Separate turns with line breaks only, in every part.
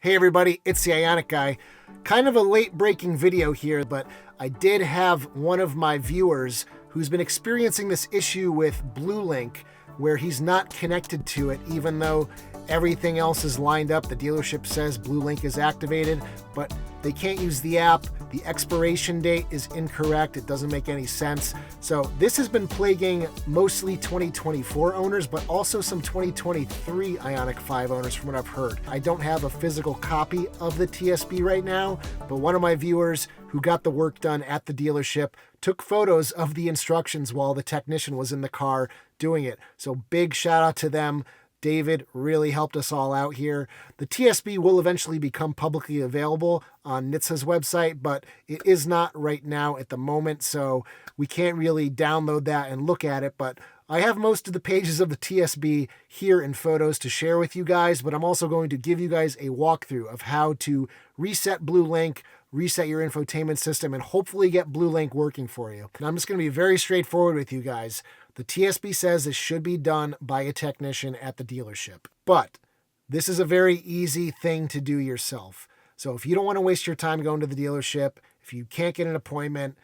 Hey everybody, it's the Ioniq guy. Kind of a late breaking video here, but I did have one of my viewers who's been experiencing this issue with Bluelink where he's not connected to it even though everything else is lined up. The dealership says Bluelink is activated, but they can't use the app. The expiration date is incorrect. It doesn't make any sense. So this has been plaguing mostly 2024 owners, but also some 2023 Ioniq 5 owners from what I've heard. I don't have a physical copy of the TSB right now, but one of my viewers who got the work done at the dealership took photos of the instructions while the technician was in the car doing it. So big shout out to them. David really helped us all out here. The TSB will eventually become publicly available on NHTSA's website, but it is not right now at the moment, so we can't really download that and look at it. But I have most of the pages of the TSB here in photos to share with you guys, but I'm also going to give you guys a walkthrough of how to reset Bluelink, reset your infotainment system, and hopefully get Bluelink working for you. And I'm just going to be very straightforward with you guys. The TSB says this should be done by a technician at the dealership, but this is a very easy thing to do yourself. So if you don't want to waste your time going to the dealership, if you can't get an appointment,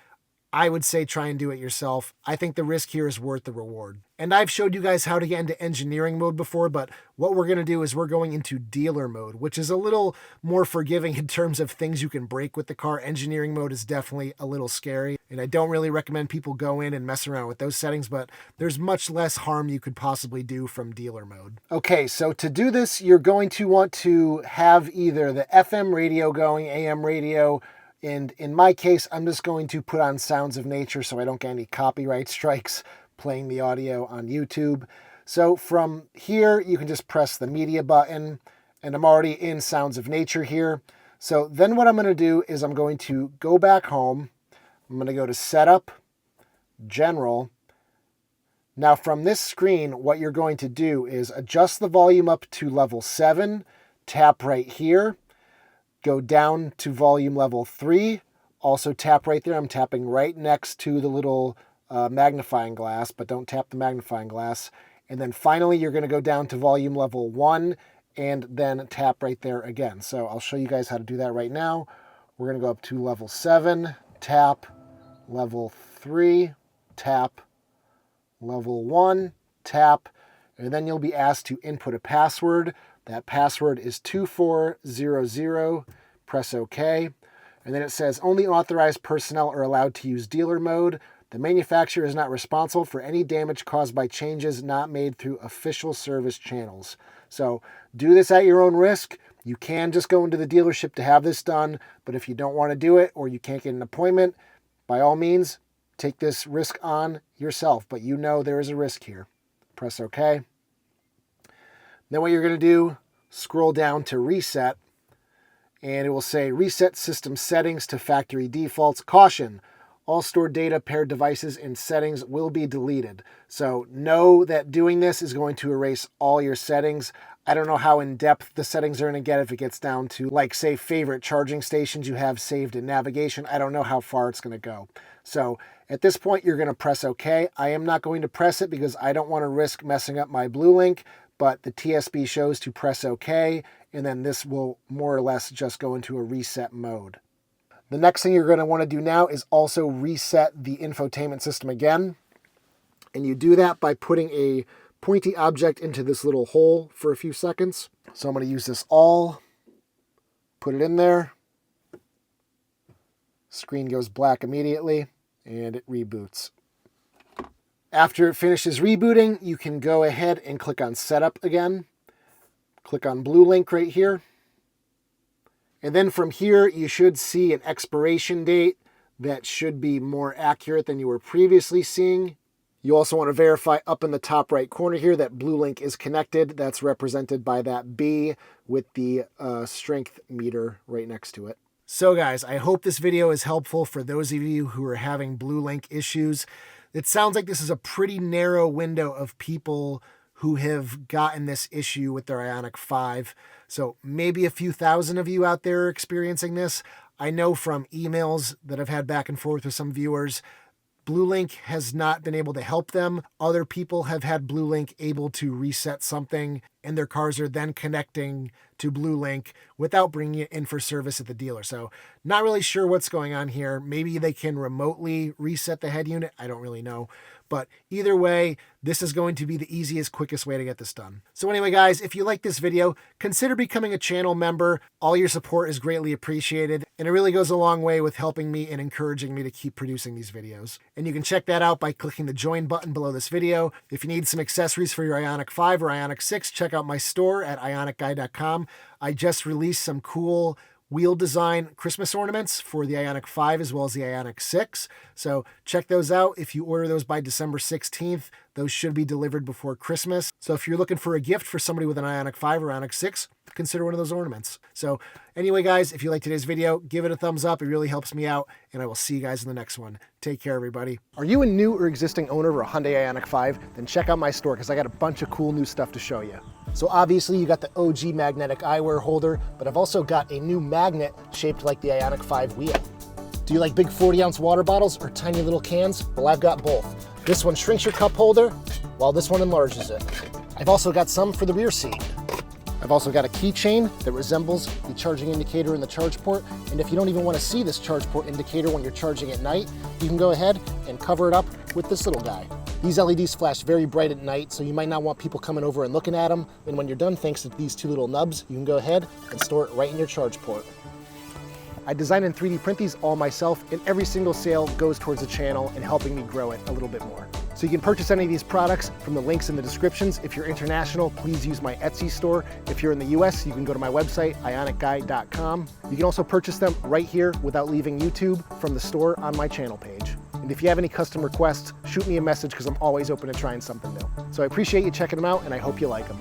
I would say try and do it yourself. I think the risk here is worth the reward. And I've showed you guys how to get into engineering mode before, but what we're going to do is we're going into dealer mode, which is a little more forgiving in terms of things you can break with the car. Engineering mode is definitely a little scary, and I don't really recommend people go in and mess around with those settings, but there's much less harm you could possibly do from dealer mode. Okay, so to do this, you're going to want to have either the FM radio going, AM radio, and in my case, I'm just going to put on Sounds of Nature so I don't get any copyright strikes playing the audio on YouTube. So from here, you can just press the media button, and I'm already in Sounds of Nature here. So then what I'm going to do is I'm going to go back home. I'm going to go to Setup, General. Now from this screen, what you're going to do is adjust the volume up to level 7, tap right here. Go down to volume level 3, also tap right there. I'm tapping right next to the little magnifying glass, but don't tap the magnifying glass. And then finally, you're going to go down to volume level 1 and then tap right there again. So I'll show you guys how to do that right now. We're going to go up to level 7, tap, level 3, tap, level 1, tap, and then you'll be asked to input a password. That password is 2400. Press OK. And then it says only authorized personnel are allowed to use dealer mode. The manufacturer is not responsible for any damage caused by changes not made through official service channels. So do this at your own risk. You can just go into the dealership to have this done, but if you don't want to do it or you can't get an appointment, by all means, take this risk on yourself. But you know there is a risk here. Press OK. Then what you're going to do, scroll down to reset, and it will say reset system settings to factory defaults. Caution, all stored data, paired devices, and settings will be deleted. So know that doing this is going to erase all your settings. I don't know how in-depth the settings are going to get if it gets down to, like, say, favorite charging stations you have saved in navigation. I don't know how far it's going to go. So at this point, you're going to press OK. I am not going to press it because I don't want to risk messing up my Bluelink, but the TSB shows to press OK, and then this will more or less just go into a reset mode. The next thing you're going to want to do now is also reset the infotainment system again. And you do that by putting a pointy object into this little hole for a few seconds. So I'm going to use this all, put it in there. Screen goes black immediately, and it reboots. After it finishes rebooting, you can go ahead and click on Setup again. Click on Bluelink right here. And then from here, you should see an expiration date that should be more accurate than you were previously seeing. You also want to verify up in the top right corner here that Bluelink is connected. That's represented by that B with the strength meter right next to it. So guys, I hope this video is helpful for those of you who are having Bluelink issues. It sounds like this is a pretty narrow window of people who have gotten this issue with their Ioniq 5. So maybe a few thousand of you out there are experiencing this. I know from emails that I've had back and forth with some viewers, Bluelink has not been able to help them. Other people have had Bluelink able to reset something and their cars are then connecting to Bluelink without bringing it in for service at the dealer. So not really sure what's going on here. Maybe they can remotely reset the head unit. I don't really know. But either way, this is going to be the easiest, quickest way to get this done. So anyway, guys, if you like this video, consider becoming a channel member. All your support is greatly appreciated, and it really goes a long way with helping me and encouraging me to keep producing these videos. And you can check that out by clicking the join button below this video. If you need some accessories for your Ioniq 5 or Ioniq 6, check out my store at ioniqguy.com. I just released some cool wheel design Christmas ornaments for the Ioniq 5 as well as the Ioniq 6. So check those out. If you order those by December 16th, those should be delivered before Christmas. So if you're looking for a gift for somebody with an Ioniq 5 or Ioniq 6, consider one of those ornaments. So anyway, guys, if you like today's video, give it a thumbs up. It really helps me out, and I will see you guys in the next one. Take care, everybody. Are you a new or existing owner of a Hyundai Ioniq 5? Then check out my store because I got a bunch of cool new stuff to show you. So obviously you got the OG magnetic eyewear holder, but I've also got a new magnet shaped like the Ioniq 5 wheel. Do you like big 40-ounce water bottles or tiny little cans? Well, I've got both. This one shrinks your cup holder, while this one enlarges it. I've also got some for the rear seat. I've also got a keychain that resembles the charging indicator in the charge port, and if you don't even want to see this charge port indicator when you're charging at night, you can go ahead and cover it up with this little guy. These LEDs flash very bright at night, so you might not want people coming over and looking at them, and when you're done, thanks to these two little nubs, you can go ahead and store it right in your charge port. I design and 3D print these all myself, and every single sale goes towards the channel and helping me grow it a little bit more. So you can purchase any of these products from the links in the descriptions. If you're international, please use my Etsy store. If you're in the US, you can go to my website, ioniqguy.com. You can also purchase them right here without leaving YouTube from the store on my channel page. And if you have any custom requests, shoot me a message because I'm always open to trying something new. So I appreciate you checking them out, and I hope you like them.